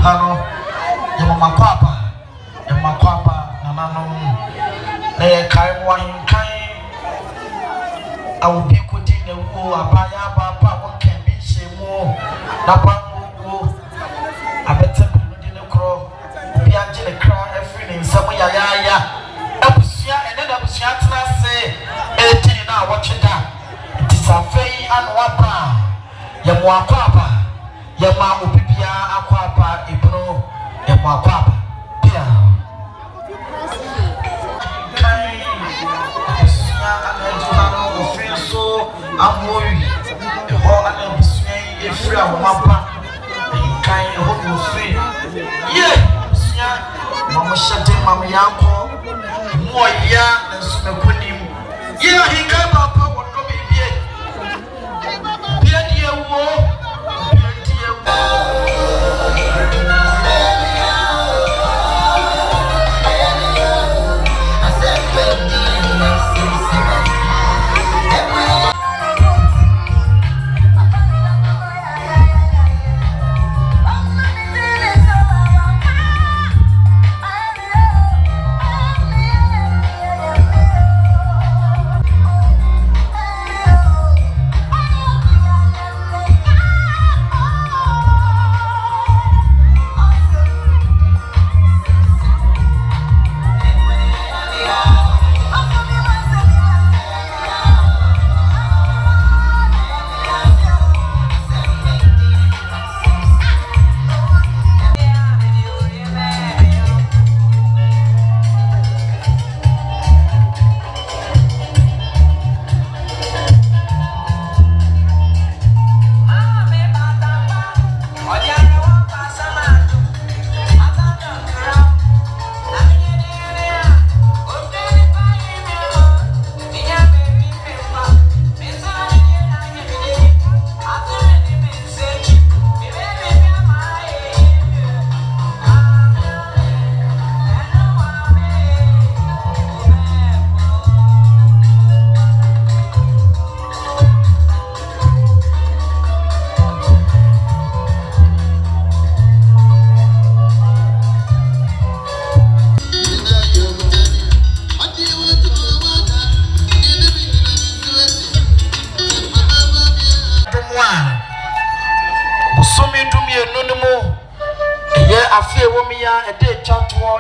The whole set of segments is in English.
hano ya makwapa na nanom na ye kai mo hinkan awu bi kodi na wo abaya papa won kan bi shemu na pa wo abete bi ne kro bi anje ne kra afri ne nsam ya abusua ene da abusua tena se etini na wotweda tisafei anwa bra ya mo akwapa ya ma obibia akwapa ibro ya mo akwapa bia kai abusua anadufano ofenso amori ho anabusua efri amapa kai ho ofri ye abusua mama shade mama yanko moya nsumekonim ye hinga papa wodo bibie bia die wo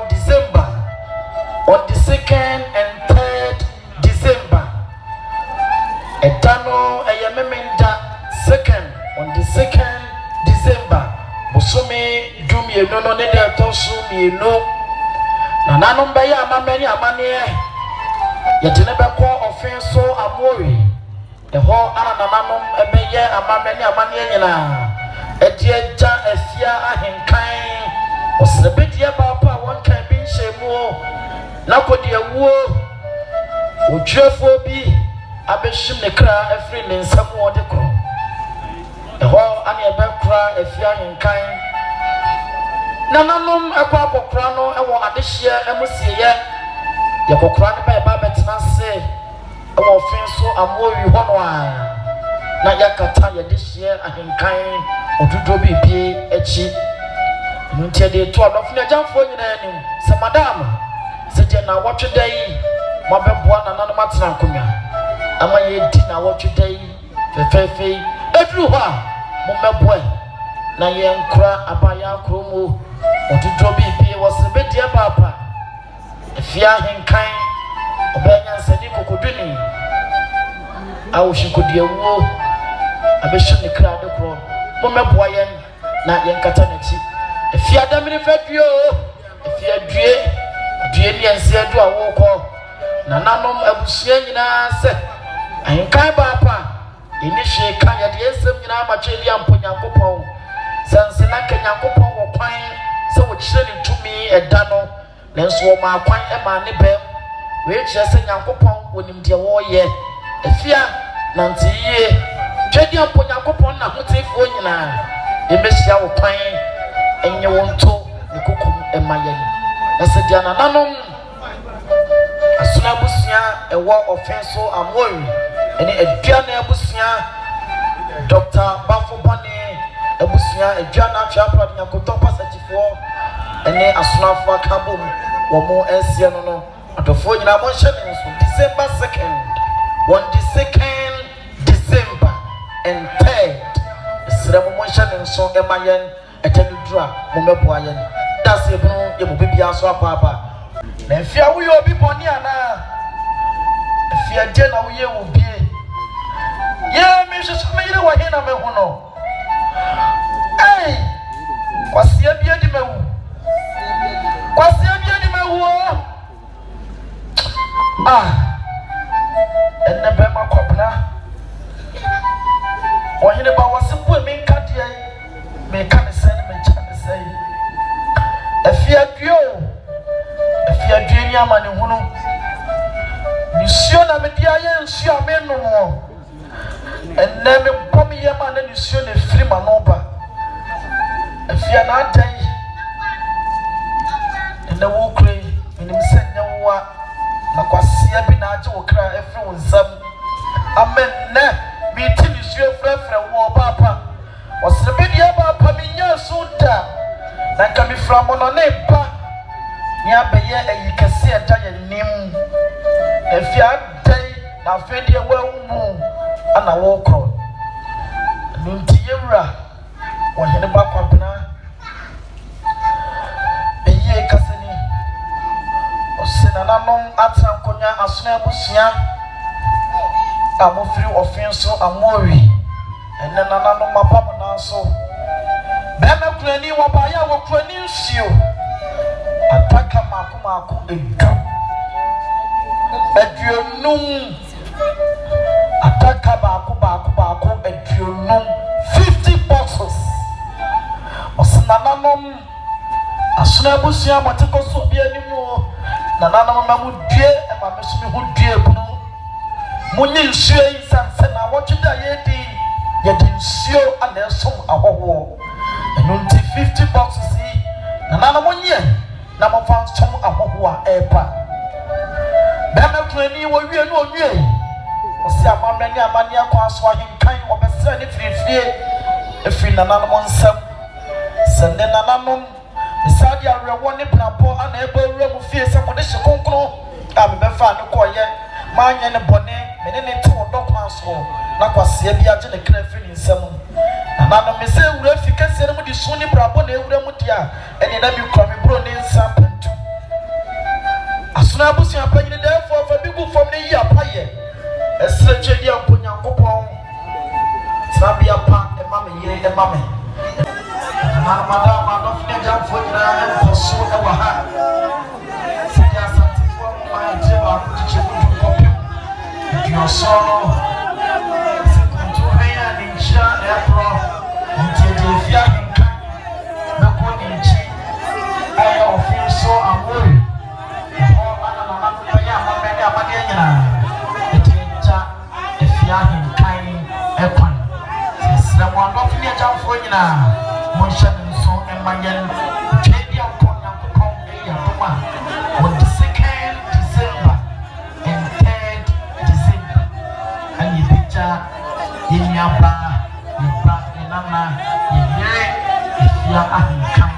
December on the 2nd and 3rd December etano ayamemenda 2nd on the 2nd December busumi dumie no ne de tosu mienu na nanom be ya amamani amane yetene be ko offenso amori eho ana nanom ebe ye amamani amane nyina edieja afia ahenkan osrebedia papa won kan bi nhemu na kodia wo odwefo bi abehim ne kra afri ne nsam wode kro eho ane ebe kra afia henkan nananom akwa kokra no ewo adehye emusieye ye kokra ne ba betena se ewo ofenso amori hono a na yakata ye dehye ahenkan odudo bibie echi ntia de to adofo jamfo nyina anim se madam se je na wotwedai mabeboa na nanom atena nkonya ama ye di na wotwedai fefefe edru ho a mommeboa na ye nkura abaya kromo odudo bibie wosebedia papa afia henkan obanya nsani kokoduni awushikodia wo abehye ne kra de kro mommeboa ye na ye nkata nachi efia damini fadrio efia due ni anse adu awoko na nanom abusua nyina se ankan papa eni hwe kan ya de esem nyina amacheli amponyankopon sanse na kanyankopon wo kwan se wo kire ni tumi eda no nenso wo ma kwan e ma ne bem we kire se nyankopon wonim de wo ye efia nantiye twedi amponyankopon na hotefo nyina emehia wo kwan enye wonto nikokum emayen esedia na nanom asuna busua ewo offenso amori ene aduana abusua Dr. Bafo Bani abusua aduana chapra nyakoto pasachi for any asnafo kabum womo ensie no no atofo nyina mo hye me so December 2nd on the 2nd December and 3rd sira mo hye me so e mayen etani dura mo meboa yen that's ebunu ye mo bibia so apa na fia wo ye obi boni ana fia je na wo ye wo bie ye me so me yire wo he na me hu no ei kwasia bia di mewu enne be makopna ohine ba wasepu me nka de me ka ne sen me cha ne sei afia due ni amane hunu nisio na me dia ye nsuo amenu mo enne me bom ye ma na nisio na firi ma no ba afia na adan enne wo kure minim senya wo na kwasia bi na age wo kra efre wo nsam amen na mi ti nisio frefre wo papa osrebe dia papa mi nya so da na ka mi fra mo no ne ba ni abeye ayikase eda ye nim afia dai na afedi e wa mu ana wo kro nunti yewra wo hene ba kwabena eye kasani osena nanom atra nkonya asona abusia amofiri ofin so amori enne nanom mapam na so bema kurani wo ba ya wo kurani nsio ataka mako aduonum ataka bako aduonum 50 boxes osena nanom asuna busia moteko so bia nimu na nanom mamu due e ma mesumi hu due bunu munyi nsuo insanse na wotweda yedi yedi nsuo ana esom ahoho enunti 50 boxes na nanom onye na mo fan som ahoho a epa bema kurani wo wie no onwie osi amamani amani akwa so ahenkan obesra ne firifie efi na nanom nsam sende na nanom misadi arewo ne plapo ana eba wura mu fie se mo de hyekonkro a me befa ne koye manye ne bone mene ne to dokwa so na kwasia bi age ne kra fi ne nsam na nanom me se wura fi kase ne mu di so ne plapo na ewura mu dia ene na bi kro me bro ne nsam pantu asuna abusia panyine therefore fa bi gu fam ne yi apaye esre twedi amponya nkopon sabia pa e ma me yire e ma me madam don't jump for the so ever ha siya santifo ma jeba kuchibu copy your solo sekundu peya ninja epro ntede fia hinka na ko ninji ayo ofiso amori ho ana na ya mamene amade nyina etinja efia hinka ekwan sesra mo don't jump for nyina Monshan so emayen Jedia Konya Kong Yatoma on the 2nd December and 3rd December and you picture in your bar, you brought the nana, you hear it if you are